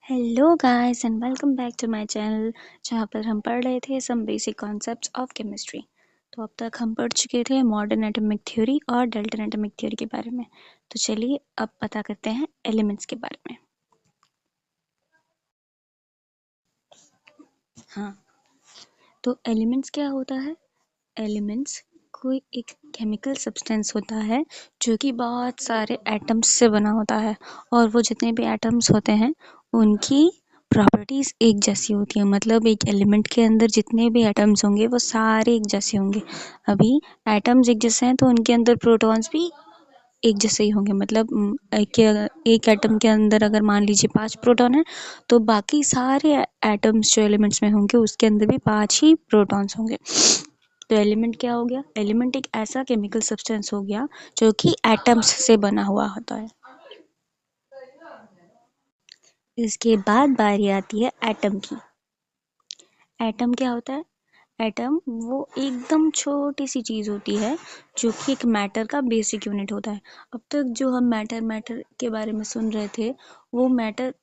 Hello guys and welcome back to my channel जहाँ पर हम पढ़ रहे थे some basic concepts of chemistry. तो अब तक हम पढ़ चुके थे मॉडर्न एटॉमिक थ्योरी और डेल्टा एटॉमिक थ्योरी के बारे में। तो चलिए अब पता करते हैं एलिमेंट्स के बारे में। हाँ, तो एलिमेंट्स क्या होता है? एलिमेंट्स कोई एक केमिकल सब्सटेंस होता है जो कि बहुत सारे एटम्स से बना होता है, और वो जितने भी एटम्स होते हैं उनकी प्रॉपर्टीज़ एक जैसी होती है। मतलब एक एलिमेंट के अंदर जितने भी एटम्स होंगे वो सारे एक जैसे होंगे। अभी एटम्स एक जैसे हैं तो उनके अंदर प्रोटॉन्स भी एक जैसे ही होंगे। मतलब एक एटम के अंदर अगर मान लीजिए 5 प्रोटॉन है तो बाकी सारे एटम्स जो एलिमेंट्स में होंगे उसके अंदर भी 5 ही प्रोटॉन्स होंगे। तो एलिमेंट क्या हो गया? एलिमेंट एक ऐसा केमिकल सब्सटेंस हो गया जो कि एटम्स से बना हुआ होता है। इसके बाद बारी आती है एटम की। एटम क्या होता है? एटम वो एकदम छोटी सी चीज़ होती है जो कि एक मैटर का बेसिक यूनिट होता है। अब तक जो हम मैटर मैटर के बारे में सुन रहे थे वो मैटर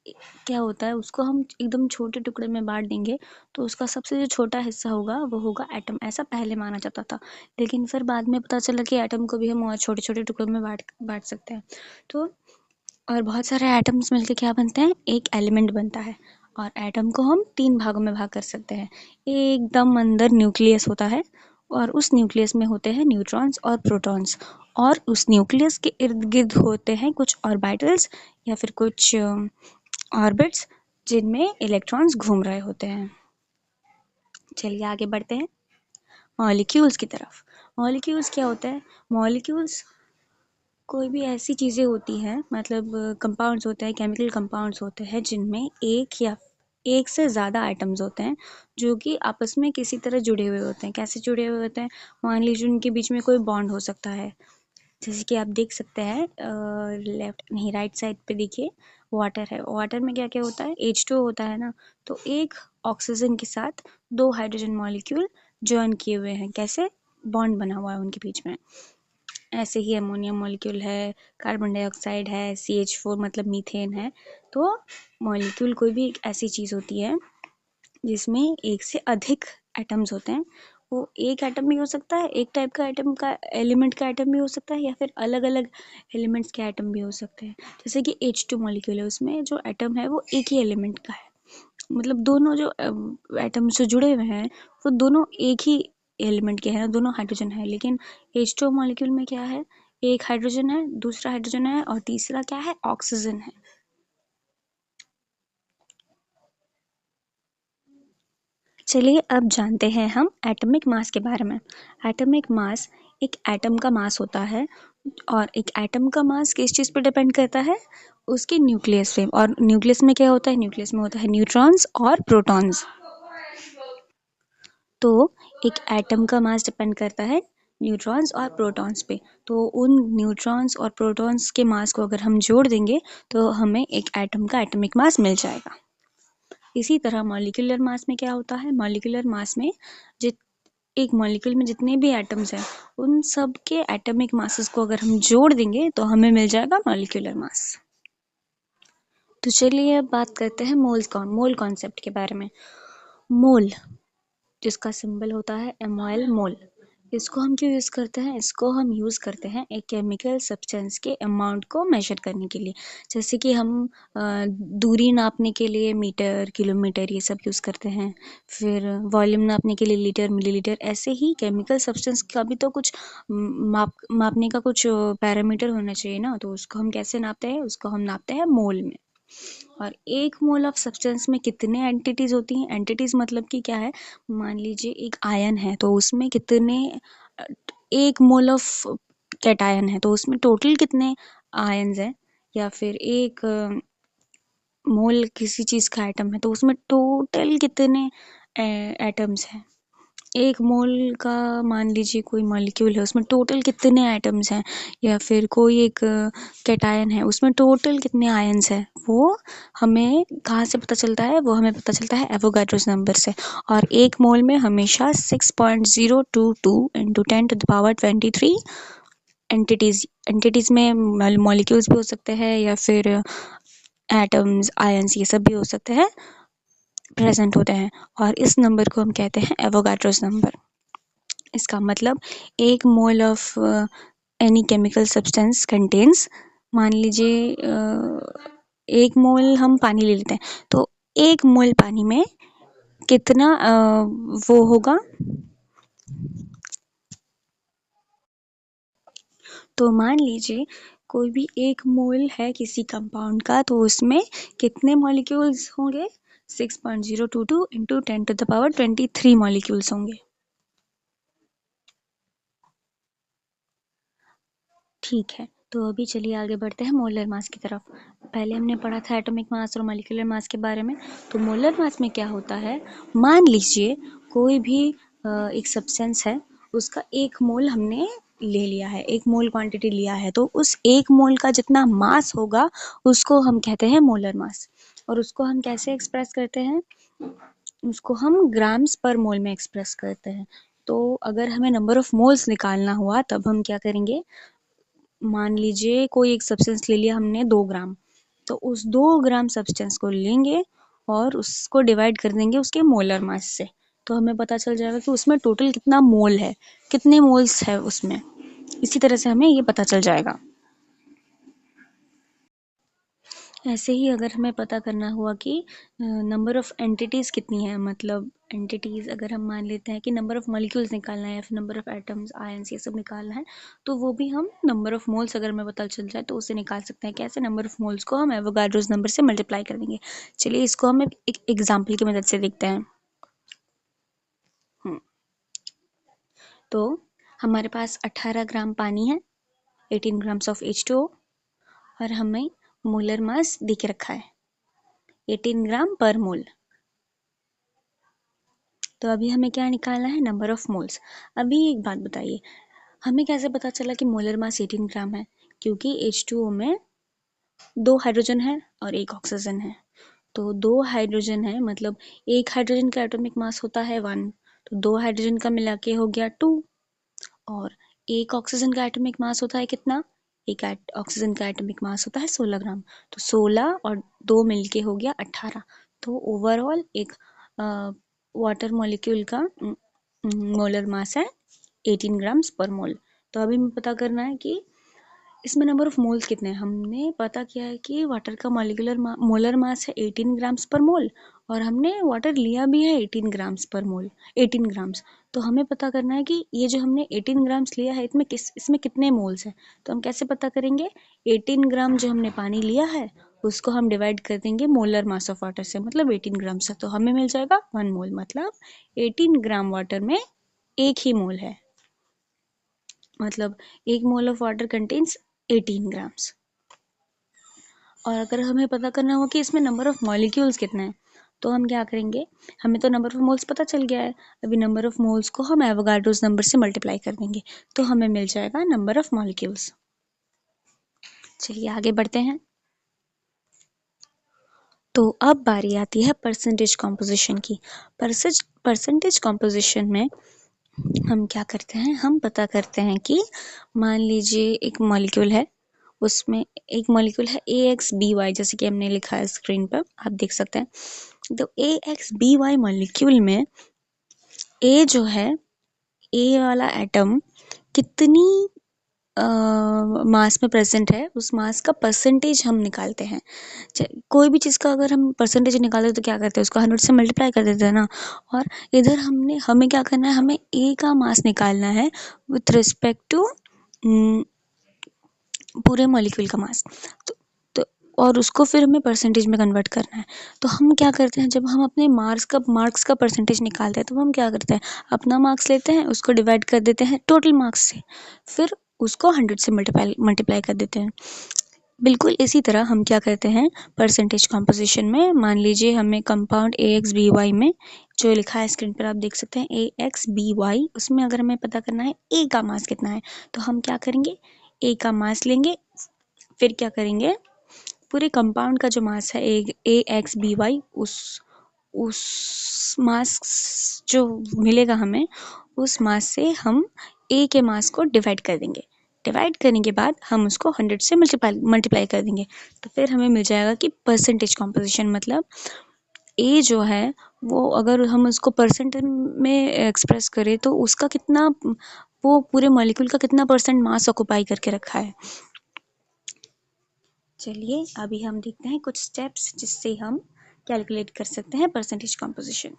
क्या होता है, उसको हम एकदम छोटे टुकड़े में बांट देंगे तो उसका सबसे जो छोटा हिस्सा होगा वो होगा एटम। ऐसा पहले माना जाता था, लेकिन फिर बाद में पता चला कि एटम को भी हम और छोटे छोटे टुकड़ों में बांट बांट सकते हैं। तो और बहुत सारे एटम्स मिलके क्या बनते हैं? एक एलिमेंट बनता है। और एटम को हम 3 भागों में भाग कर सकते हैं। एकदम अंदर न्यूक्लियस होता है और उस न्यूक्लियस में होते हैं न्यूट्रॉन्स और प्रोटॉन्स, और उस न्यूक्लियस के इर्द-गिर्द होते हैं कुछ ऑर्बिटल्स या फिर कुछ ऑर्बिट्स जिनमें इलेक्ट्रॉन्स घूम रहे होते हैं। चलिए आगे बढ़ते हैं मॉलिक्यूल्स की तरफ। मॉलिक्यूल्स क्या होता है? मॉलिक्यूल्स कोई भी ऐसी चीज़ें होती हैं, मतलब कंपाउंड्स होते हैं, केमिकल कंपाउंड्स होते हैं जिनमें एक या एक से ज़्यादा आइटम्स होते हैं जो कि आपस में किसी तरह जुड़े हुए होते हैं। कैसे जुड़े हुए होते हैं? मान लीजिए उनके बीच में कोई बॉन्ड हो सकता है, जैसे कि आप देख सकते हैं लेफ्ट नहीं राइट साइड पे देखिए वाटर है। वाटर में क्या क्या होता है? H2O होता है ना। तो एक ऑक्सीजन के साथ 2 हाइड्रोजन मॉलिक्यूल जॉइन किए हुए हैं। कैसे? बॉन्ड बना हुआ है उनके बीच में। ऐसे ही अमोनियम मॉलिक्यूल है, कार्बन डाइऑक्साइड है, CH4 मतलब मीथेन है। तो मॉलिक्यूल कोई भी एक ऐसी चीज़ होती है जिसमें एक से अधिक एटम्स होते हैं। वो एक एटम भी हो सकता है, एक टाइप का एटम का एलिमेंट का एटम भी हो सकता है, या फिर अलग अलग एलिमेंट्स के एटम भी हो सकते हैं। जैसे कि H2 मॉलिक्यूल है, उसमें जो एटम है वो एक ही एलिमेंट का है। मतलब दोनों जो एटम से जुड़े हुए हैं वो दोनों एक ही एलिमेंट के हैं, दोनों हाइड्रोजन है। लेकिन H2 मॉलिक्यूल में क्या है? एक हाइड्रोजन है, दूसरा हाइड्रोजन है और तीसरा क्या है? ऑक्सीजन है। चलिए अब जानते हैं हम एटॉमिक मास के बारे में। एटॉमिक मास एक एटम का मास होता है, और एक एटम का मास किस चीज़ पर डिपेंड करता है? उसके न्यूक्लियस पे। और न्यूक्लियस में क्या होता है? न्यूक्लियस में होता है न्यूट्रॉन्स और प्रोटॉन्स। तो एक एटम का मास डिपेंड करता है न्यूट्रॉन्स और प्रोटॉन्स पे। तो उन न्यूट्रॉन्स और प्रोटॉन्स के मास को अगर हम जोड़ देंगे तो हमें एक एटम का एटॉमिक मास मिल जाएगा। इसी तरह मॉलिक्यूलर मास में क्या होता है? मॉलिक्यूलर मास में जित एक मॉलिक्यूल में जितने भी एटम्स हैं उन सब के एटॉमिक मासेस को अगर हम जोड़ देंगे तो हमें मिल जाएगा मॉलिक्यूलर मास। तो चलिए अब बात करते हैं मोल कॉन्सेप्ट के बारे में। मोल जिसका सिंबल होता है MOL, मोल। इसको हम क्यों यूज़ करते हैं? इसको हम यूज़ करते हैं एक केमिकल सब्सटेंस के अमाउंट को मेजर करने के लिए। जैसे कि हम दूरी नापने के लिए मीटर, किलोमीटर ये सब यूज़ करते हैं। फिर वॉल्यूम नापने के लिए लीटर, मिलीलीटर। ऐसे ही केमिकल सब्सटेंस का भी तो कुछ मापने का कुछ पैरामीटर होना चाहिए ना। तो उसको हम कैसे नापते हैं? उसको हम नापते हैं मोल में। और 1 मोल ऑफ सब्सटेंस में कितने एंटिटीज़ होती हैं? एंटिटीज़ मतलब कि क्या है? मान लीजिए एक आयन है तो उसमें कितने 1 मोल ऑफ कैटायन है तो उसमें टोटल कितने आयन्स हैं? या फिर 1 मोल किसी चीज़ का एटम है तो उसमें टोटल कितने एटम्स हैं? 1 मोल का मान लीजिए कोई मॉलिक्यूल है उसमें टोटल कितने एटम्स हैं, या फिर कोई एक कैटायन है उसमें टोटल कितने आयन्स हैं, वो हमें कहाँ से पता चलता है? वो हमें पता चलता है एवोगाड्रोस नंबर से। और 1 मोल में हमेशा 6.022 × 10⁻23 एंटिटीज़ में मॉलिक्यूल्स भी हो सकते हैं, या फिर एटम्स, आयंस, ये सब भी हो सकते हैं, प्रेजेंट होते हैं। और इस नंबर को हम कहते हैं एवोगाड्रोस नंबर। इसका मतलब एक mole of any chemical substance contains, मान लीजिए एक मोल हम पानी ले लेते हैं, तो एक मोल पानी में कितना वो होगा, तो मान लीजिए कोई भी एक मोल है किसी कंपाउंड का, तो उसमें कितने मॉलिक्यूल्स होंगे, 6.022 इंटू 10⁻23 मॉलिक्यूल्स होंगे। ठीक है, तो अभी चलिए आगे बढ़ते हैं मोलर मास की तरफ। पहले हमने पढ़ा था एटॉमिक मास और मॉलिक्यूलर मास के बारे में। तो मोलर मास में क्या होता है, मान लीजिए कोई भी एक सब्सटेंस है, उसका एक मोल हमने ले लिया है, एक मोल क्वांटिटी लिया है, तो उस एक मोल का जितना मास होगा उसको हम कहते हैं मोलर मास। और उसको हम कैसे एक्सप्रेस करते हैं, उसको हम ग्राम्स पर मोल में एक्सप्रेस करते हैं। तो अगर हमें नंबर ऑफ मोल्स निकालना हुआ तब हम क्या करेंगे, मान लीजिए कोई एक सब्सटेंस ले लिया हमने 2 ग्राम, तो उस 2 ग्राम सब्सटेंस को लेंगे और उसको डिवाइड कर देंगे उसके मोलर मास से, तो हमें पता चल जाएगा कि उसमें टोटल कितना मोल है, कितने मोल्स है उसमें। इसी तरह से हमें ये पता चल जाएगा। ऐसे ही अगर हमें पता करना हुआ कि नंबर ऑफ एंटिटीज़ कितनी है, मतलब एंटिटीज़ अगर हम मान लेते हैं कि नंबर ऑफ मॉलिक्यूल्स निकालना है या फिर नंबर ऑफ एटम्स, आयंस, ये सब निकालना है, तो वो भी हम नंबर ऑफ मोल्स अगर हमें पता चल जाए तो उसे निकाल सकते हैं। कैसे, नंबर ऑफ मोल्स को हम एवोगाड्रोस नंबर से मल्टीप्लाई कर देंगे। चलिए इसको हम एक एग्जाम्पल की मदद से देखते हैं। तो हमारे पास 18 ग्राम पानी है, 18 ग्राम्स ऑफ H2O, और हमें मोलर मास दे के रखा है 18 ग्राम पर मोल। तो अभी हमें क्या निकालना है, नंबर ऑफ मोल्स। अभी एक बात बताइए, हमें कैसे पता चला कि मोलर मास 18 ग्राम है, क्योंकि H2O में 2 हाइड्रोजन है और 1 ऑक्सीजन है। तो 2 हाइड्रोजन है, मतलब एक हाइड्रोजन का एटॉमिक मास होता है 1, तो 2 हाइड्रोजन का मिला के हो गया 2, और एक ऑक्सीजन का एटॉमिक मास होता है कितना, एक ऑक्सीजन का एटॉमिक मास होता है 16 ग्राम, तो 16 और 2 मिलके हो गया 18। तो ओवरऑल एक वाटर मॉलिक्यूल का मोलर मास है 18 ग्राम्स पर मोल। तो अभी हमें पता करना है कि इसमें नंबर ऑफ मोल्स कितने हैं। हमने पता किया है कि वाटर का मोलर मास है 18 ग्राम्स पर मोल, और हमने वाटर लिया भी है 18 ग्राम्स पर मोल, 18 ग्राम्स। तो हमें पता करना है कि ये जो हमने 18 ग्राम्स लिया है इसमें कितने मोल्स हैं। तो हम कैसे पता करेंगे, 18 ग्राम जो हमने पानी लिया है उसको हम डिवाइड कर देंगे मोलर मास ऑफ वाटर से, मतलब 18 ग्राम से, तो हमें मिल जाएगा 1 मोल, मतलब 18 ग्राम वाटर में एक ही मोल है, मतलब एक mole of water contains 18 grams. और अगर हमें पता करना हो कि इसमें नंबर ऑफ मॉलिक्यूल्स कितने हैं, तो हम क्या करेंगे, हमें तो नंबर ऑफ मोल्स पता चल गया है, अभी नंबर ऑफ मोल्स को हम एवोगाड्रोस नंबर से मल्टीप्लाई कर देंगे, तो हमें मिल जाएगा नंबर ऑफ मॉलिक्यूल्स। चलिए आगे बढ़ते हैं। तो अब बारी आती है परसेंटेज कॉम्पोजिशन की। परसेंटेज कॉम्पोजिशन में हम क्या करते हैं, हम पता करते हैं कि मान लीजिए एक मॉलिक्यूल है, उसमें एक मॉलिक्यूल है AXBY, जैसे कि हमने लिखा है स्क्रीन पर, आप देख सकते हैं। तो AXBY मॉलिक्यूल में A जो है, A वाला एटम कितनी मास में प्रेजेंट है, उस मास का परसेंटेज हम निकालते हैं। कोई भी चीज़ का अगर हम परसेंटेज निकालते हैं तो क्या करते हैं, उसको 100 से मल्टीप्लाई कर देते हैं ना। और इधर हमें क्या करना है, हमें A का मास निकालना है विथ रिस्पेक्ट टू पूरे मॉलिक्यूल का मास। तो और उसको फिर हमें परसेंटेज में कन्वर्ट करना है। तो हम क्या करते हैं, जब हम अपने मार्क्स का परसेंटेज निकालते हैं तो हम क्या करते हैं, अपना मार्क्स लेते हैं, उसको डिवाइड कर देते हैं टोटल मार्क्स से, फिर उसको 100 से मल्टीप्लाई कर देते हैं। बिल्कुल इसी तरह हम क्या करते हैं परसेंटेज कॉम्पोजिशन में, मान लीजिए हमें कंपाउंड AXBY में जो लिखा है स्क्रीन पर आप देख सकते हैं AXBY, उसमें अगर हमें पता करना है A का मास कितना है, तो हम क्या करेंगे, A का मास लेंगे, फिर क्या करेंगे, पूरे कंपाउंड का जो मास है AXBY, उस मास जो मिलेगा हमें, उस मास से हम A के मास को डिवाइड कर देंगे। डिवाइड करने के बाद हम उसको 100 से मल्टीप्लाई कर देंगे, तो फिर हमें मिल जाएगा कि परसेंटेज कॉम्पोजिशन, मतलब ए जो है वो अगर हम उसको परसेंट में एक्सप्रेस करें तो उसका कितना, वो पूरे मॉलिक्यूल का कितना परसेंट मास ऑक्युपाई करके रखा है। चलिए अभी हम देखते हैं कुछ स्टेप्स जिससे हम कैलकुलेट कर सकते हैं परसेंटेज कॉम्पोजिशन।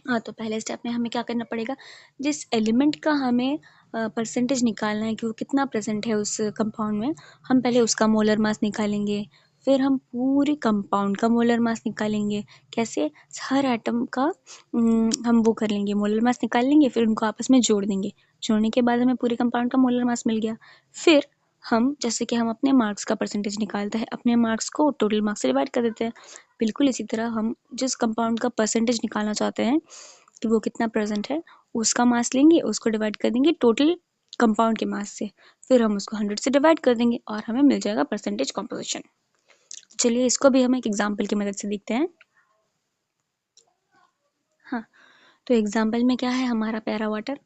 हाँ, तो पहले स्टेप में हमें क्या करना पड़ेगा, जिस एलिमेंट का हमें परसेंटेज निकालना है कि वो कितना प्रेजेंट है उस कंपाउंड में, हम पहले उसका मोलर मास निकालेंगे, फिर हम पूरे कंपाउंड का मोलर मास निकालेंगे। कैसे? हर एटम का हम वो कर लेंगे, मोलर मास निकाल लेंगे, फिर उनको आपस में जोड़ देंगे। जोड़ने के बाद हमें पूरे कंपाउंड का मोलर मास मिल गया। फिर हम जैसे कि हम अपने मार्क्स का परसेंटेज निकालते हैं, अपने मार्क्स को टोटल मार्क्स से डिवाइड कर देते हैं। बिल्कुल इसी तरह हम जिस कंपाउंड का परसेंटेज निकालना चाहते हैं कि वो कितना प्रेजेंट है, उसका मास लेंगे, उसको डिवाइड कर देंगे टोटल कंपाउंड के मास से, फिर हम उसको 100 से डिवाइड कर देंगे और हमें मिल जाएगा परसेंटेज कॉम्पोजिशन। चलिए इसको भी हम एक एग्जाम्पल की मदद से देखते हैं। हाँ, तो एग्जाम्पल में क्या है, हमारा प्यारा वाटर।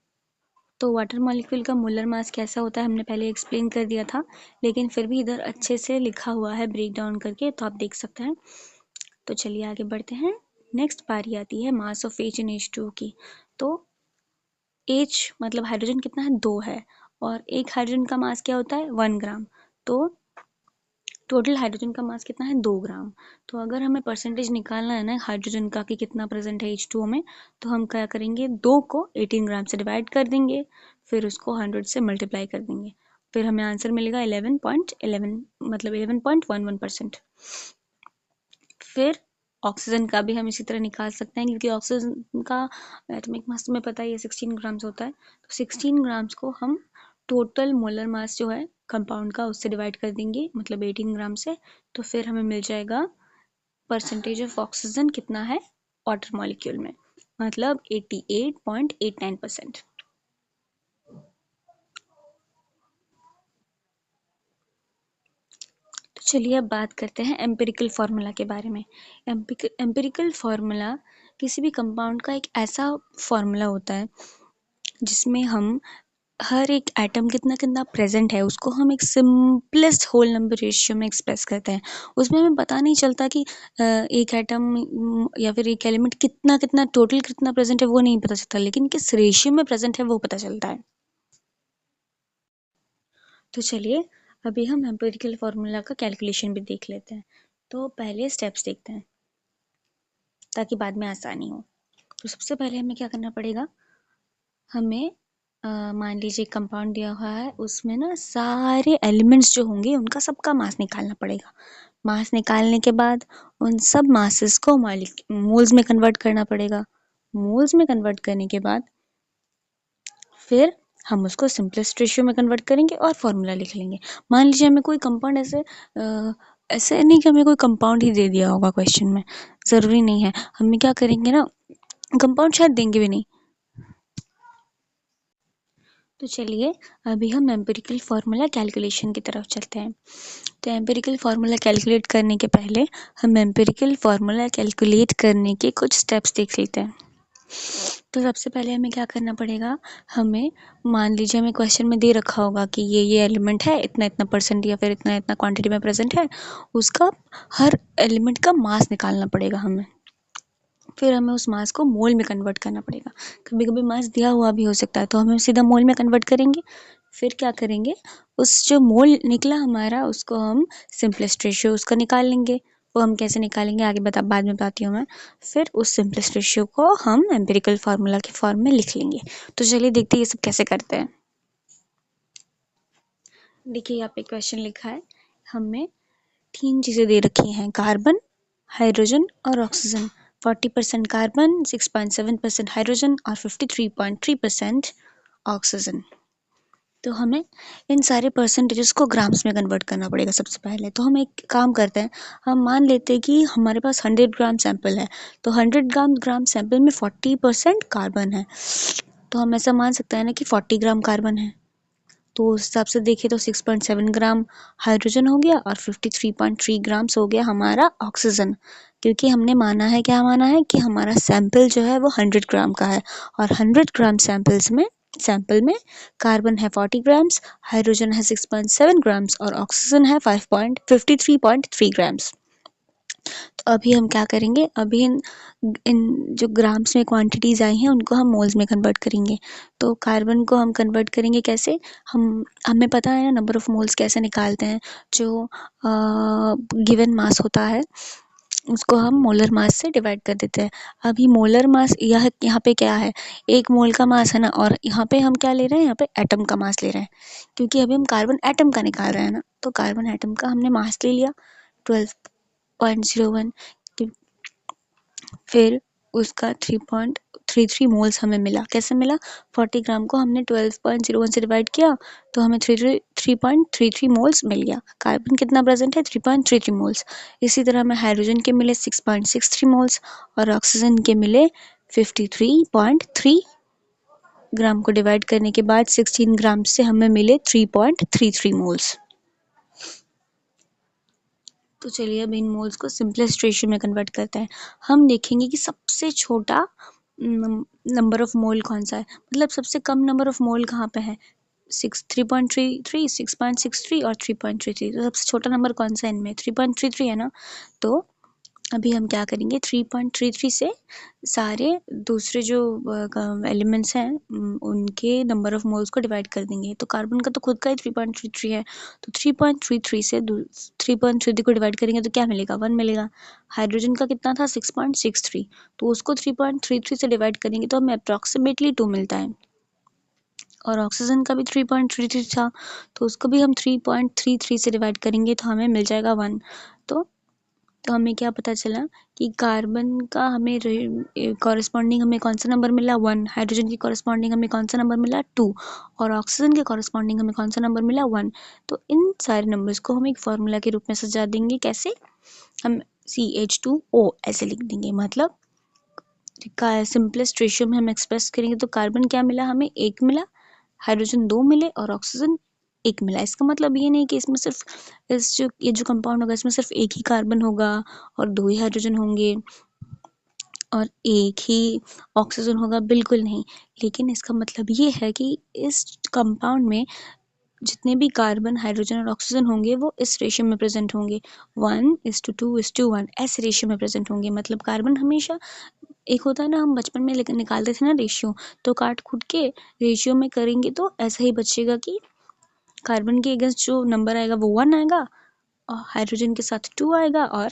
तो वाटर मॉलिक्यूल का मोलर मास कैसा होता है हमने पहले एक्सप्लेन कर दिया था, लेकिन फिर भी इधर अच्छे से लिखा हुआ है ब्रेक डाउन करके, तो आप देख सकते हैं। तो चलिए आगे बढ़ते हैं। नेक्स्ट पारी आती है mass of H in H2 की। तो H मतलब हाइड्रोजन कितना है, 2 है, और एक हाइड्रोजन का मास क्या होता है, 1 ग्राम। तो टोटल हाइड्रोजन का मास कितना है, 2 ग्राम। तो अगर हमें परसेंटेज निकालना है ना हाइड्रोजन का कि कितना प्रेजेंट है H2O में, तो हम क्या करेंगे, 2 को 18 ग्राम से डिवाइड कर देंगे, फिर उसको 100 से मल्टीप्लाई कर देंगे, फिर हमें आंसर मिलेगा 11.11, मतलब 11.11%। फिर ऑक्सीजन का भी हम इसी तरह निकाल सकते हैं, क्योंकि ऑक्सीजन का एटॉमिक मास तुम्हें पता ही है 16 ग्राम्स होता है। तो 16 ग्राम्स को हम टोटल मोलर मास जो है कंपाउंड का उससे डिवाइड कर देंगे, मतलब 18 ग्राम से, तो फिर हमें मिल जाएगा परसेंटेज ऑफ ऑक्सीजन कितना है वाटर मॉलिक्यूल में, मतलब 88.89%। तो चलिए अब बात करते हैं एम्पिरिकल फार्मूला के बारे में। एम्पिरिकल फार्मूला किसी भी कंपाउंड का एक ऐसा फार्मूला होता है जिसमें हम हर एक एटम कितना कितना प्रेजेंट है उसको हम एक सिंपलेस्ट होल नंबर रेशियो में एक्सप्रेस करते हैं। उसमें हमें पता नहीं चलता कि एक एटम या फिर एक एलिमेंट कितना कितना टोटल कितना प्रेजेंट है वो नहीं पता चलता, लेकिन किस रेशियो में प्रेजेंट है वो पता चलता है। तो चलिए अभी हम एम्पिरिकल फार्मूला का कैलकुलेशन भी देख लेते हैं। तो पहले स्टेप्स देखते हैं ताकि बाद में आसानी हो। तो सबसे पहले हमें क्या करना पड़ेगा, हमें मान लीजिए कंपाउंड दिया हुआ है, उसमें ना सारे एलिमेंट्स जो होंगे उनका सबका मास निकालना पड़ेगा। मास निकालने के बाद उन सब मासेस को मोल्स में कन्वर्ट करना पड़ेगा। मोल्स में कन्वर्ट करने के बाद फिर हम उसको सिंपलेस्ट रेशियो में कन्वर्ट करेंगे और फॉर्मूला लिख लेंगे। मान लीजिए हमें कोई कंपाउंड ऐसे नहीं कि हमें कोई कंपाउंड ही दे दिया होगा क्वेश्चन में, ज़रूरी नहीं है। हमें क्या करेंगे ना, कंपाउंड शायद देंगे भी नहीं। तो चलिए अभी हम एम्पिरिकल फार्मूला कैलकुलेशन की तरफ चलते हैं। तो एम्पिरिकल फार्मूला कैलकुलेट करने के पहले हम एम्पिरिकल फार्मूला कैलकुलेट करने के कुछ स्टेप्स देख लेते हैं। तो सबसे पहले हमें क्या करना पड़ेगा, हमें मान लीजिए हमें क्वेश्चन में दे रखा होगा कि ये एलिमेंट है इतना इतना परसेंट या फिर इतना इतना क्वांटिटी में प्रेजेंट है, उसका हर एलिमेंट का मास निकालना पड़ेगा हमें। फिर हमें उस मास को मोल में कन्वर्ट करना पड़ेगा। कभी कभी मास दिया हुआ भी हो सकता है तो हम सीधा मोल में कन्वर्ट करेंगे। फिर क्या करेंगे, उस जो मोल निकला हमारा उसको हम सिंपलेस्ट रेशियो उसका निकाल लेंगे। वो हम कैसे निकालेंगे आगे बाद में बताती हूँ मैं। फिर उस सिंपलेस्ट रेशियो को हम एम्पिरिकल फार्मूला के फॉर्म में लिख लेंगे। तो चलिए देखते हैं ये सब कैसे करते हैं। देखिए यहाँ पे क्वेश्चन लिखा है, हमें 3 चीज़ें दे रखी हैं, कार्बन, हाइड्रोजन और ऑक्सीजन। 40% कार्बन, 6.7% हाइड्रोजन और 53.3% ऑक्सीजन। तो हमें इन सारे परसेंटेजेस को ग्राम्स में कन्वर्ट करना पड़ेगा सबसे पहले। तो हम एक काम करते हैं, हम मान लेते हैं कि हमारे पास 100 ग्राम सैंपल है, तो 100 ग्राम सैंपल में 40% कार्बन है, तो हम ऐसा मान सकते हैं ना कि 40 ग्राम कार्बन है। तो उस हिसाब से देखें तो 6.7 ग्राम हाइड्रोजन हो गया और 53.3 ग्राम्स हो गया हमारा ऑक्सीजन। क्योंकि हमने माना है, क्या माना है कि हमारा सैंपल जो है वो 100 ग्राम का है और 100 ग्राम सैंपल्स में सैंपल में कार्बन है 40 ग्राम्स, हाइड्रोजन है 6.7 ग्राम्स और ऑक्सीजन है 5.53.3 ग्राम्स। तो अभी हम क्या करेंगे, अभी इन जो ग्राम्स में क्वांटिटीज़ आई हैं उनको हम मोल्स में कन्वर्ट करेंगे। तो कार्बन को हम कन्वर्ट करेंगे कैसे, हमें पता है ना नंबर ऑफ़ मोल्स कैसे निकालते हैं, जो गिवन मास होता है उसको हम मोलर मास से डिवाइड कर देते हैं। अभी मोलर मास यह यहाँ पे क्या है, 1 मोल का मास है ना, और यहाँ पे हम क्या ले रहे हैं, यहाँ पे एटम का मास ले रहे हैं, क्योंकि अभी हम कार्बन एटम का निकाल रहे हैं ना, तो कार्बन एटम का हमने मास ले लिया 12.01, फिर उसका 3.33 मोल्स हमें मिला। कैसे मिला, 40 ग्राम को हमने 12.01 से डिवाइड किया तो हमें 3.33 मोल्स मिल गया। कार्बन कितना प्रेजेंट है, 3.33 मोल्स। इसी तरह हमें हाइड्रोजन के मिले 6.63 मोल्स और ऑक्सीजन के मिले 53.3 ग्राम को डिवाइड करने के बाद 16 ग्राम से हमें मिले 3.33 मोल्स। तो चलिए अब इन मोल्स को सिंपलेस्ट रेशियो में कन्वर्ट करते हैं। हम देखेंगे कि सबसे छोटा नंबर ऑफ मोल कौन सा है, मतलब सबसे कम नंबर ऑफ मोल कहाँ पे है, 3.33, 6.63 और 3.33। तो सबसे छोटा नंबर कौन सा है इनमें, 3.33 है ना। तो अभी हम क्या करेंगे, 3.33 से सारे दूसरे जो एलिमेंट्स हैं उनके नंबर ऑफ मोल्स को डिवाइड कर देंगे। तो कार्बन का तो खुद का ही 3.33 है, तो 3.33 से 3.33 को डिवाइड करेंगे तो क्या मिलेगा, 1 मिलेगा। हाइड्रोजन का कितना था, 6.63, तो उसको 3.33 से डिवाइड करेंगे तो हमें अप्रॉक्सीमेटली 2 मिलता है। और ऑक्सीजन का भी 3.33 था, तो उसको भी हम 3.33 से डिवाइड करेंगे तो हमें मिल जाएगा 1। तो हमें क्या पता चला कि कार्बन का हमें कॉरेस्पॉन्डिंग हमें कौन सा नंबर मिला, 1। हाइड्रोजन की कॉरेस्पॉन्डिंग हमें कौन सा नंबर मिला, 2। और ऑक्सीजन के कॉरेस्पॉन्डिंग हमें कौन सा नंबर मिला, 1। तो इन सारे नंबर्स को हम एक फार्मूला के रूप में सजा देंगे। कैसे, हम CH2O ऐसे लिख देंगे, मतलब सिंपलेस्ट रेशियो में हम एक्सप्रेस करेंगे तो कार्बन क्या मिला, हमें 1 मिला, हाइड्रोजन 2 मिले और ऑक्सीजन 1 मिला। इसका मतलब ये नहीं कि इसमें सिर्फ ये जो कंपाउंड होगा इसमें सिर्फ एक ही कार्बन होगा और 2 ही हाइड्रोजन होंगे और एक ही ऑक्सीजन होगा, बिल्कुल नहीं। लेकिन इसका मतलब ये है कि इस कंपाउंड में जितने भी कार्बन, हाइड्रोजन और ऑक्सीजन होंगे वो इस रेशियो में प्रेजेंट होंगे, 1:2:1 ऐसे रेशियो में प्रेजेंट होंगे। मतलब कार्बन हमेशा, एक होता है ना, हम बचपन में निकालते थे ना रेशियो, तो काट कूट के रेशियो में करेंगे तो ऐसा ही बचेगा कि कार्बन के अगेंस्ट जो नंबर आएगा वो 1 आएगा और हाइड्रोजन के साथ 2 आएगा और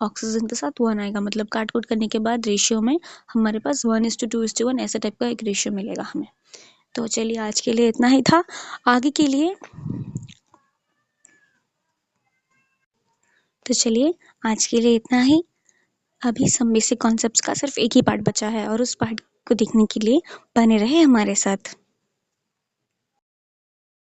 ऑक्सीजन के साथ 1 आएगा। मतलब काट कूट करने के बाद रेशियो में हमारे पास 1:2:1 ऐसे टाइप का एक रेशियो मिलेगा हमें। तो चलिए आज के लिए इतना ही था। आगे के लिए तो चलिए आज के लिए इतना ही। अभी सब बेसिक कॉन्सेप्ट्स का सिर्फ एक ही पार्ट बचा है और उस पार्ट को देखने के लिए बने रहे हमारे साथ।